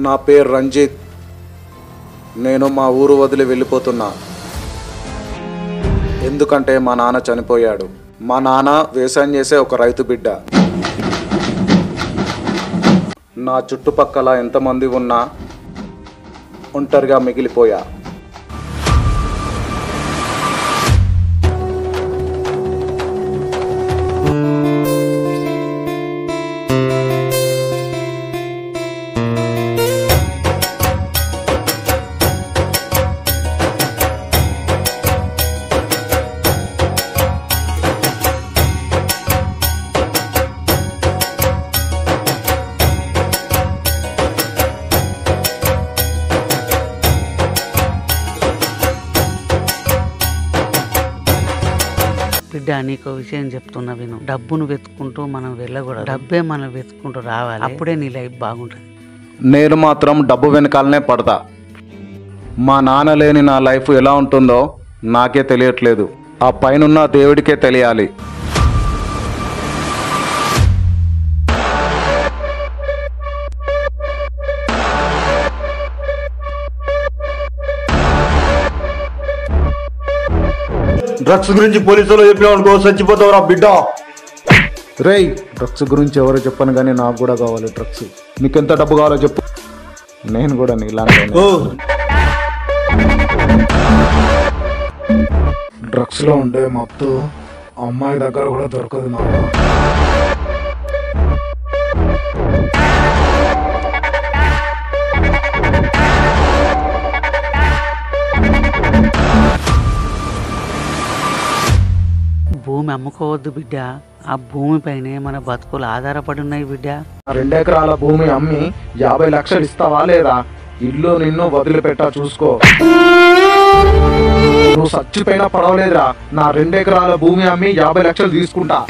నా పేరు రంజిత్. నేను మా ఊరు వదిలి వెళ్ళిపోతున్నా. ఎందుకంటే మా నాన్న చనిపోయాడు. మా నాన్న వ్యవసాయం చేసే ఒక రైతు బిడ్డ. నా చుట్టుపక్కల ఎంతమంది ఉన్నా ఒంటరిగా మిగిలిపోయా. బిడ్డ, నీకు విషయం చెప్తున్నా విను. డబ్బును వెతుక్కుంటూ మనం వెళ్ళకూడదు. డబ్బే మనం వెతుక్కుంటూ రావాలి. అప్పుడే నీ లైఫ్ బాగుంటుంది. నేను మాత్రం డబ్బు వెనకాలనే పడతా. మా నాన్న లేని నా లైఫ్ ఎలా ఉంటుందో నాకే తెలియట్లేదు. ఆ పైనున్న దేవుడికే తెలియాలి. డ్రగ్స్ గురించి పోలీసులు చెప్పినావు చచ్చిపోతావురా బిడ్డ. రేయ్, డ్రగ్స్ గురించి ఎవరో చెప్పను కానీ నాకు కూడా కావాలి డ్రగ్స్. నీకెంత డబ్బు కావాలో చెప్పు, నేను కూడా నీలాంటి. డ్రగ్స్లో ఉండే మత్తు అమ్మాయి దగ్గర కూడా దొరకదు నాకు. భూమి అమ్ముకోవద్దు బిడ్డ. ఆ భూమిపైనే మన బతుకులు ఆధారపడి ఉన్నాయి బిడ్డ. 2 ఎకరాల భూమి అమ్మి 50 లక్షలు ఇస్తావా లేదా? ఇల్లు నిన్ను వదిలిపెట్టా చూసుకో. నువ్వు చచ్చిపోయినా పడవలేదురా. నా 2 ఎకరాల భూమి అమ్మి 50 లక్షలు తీసుకుంటా.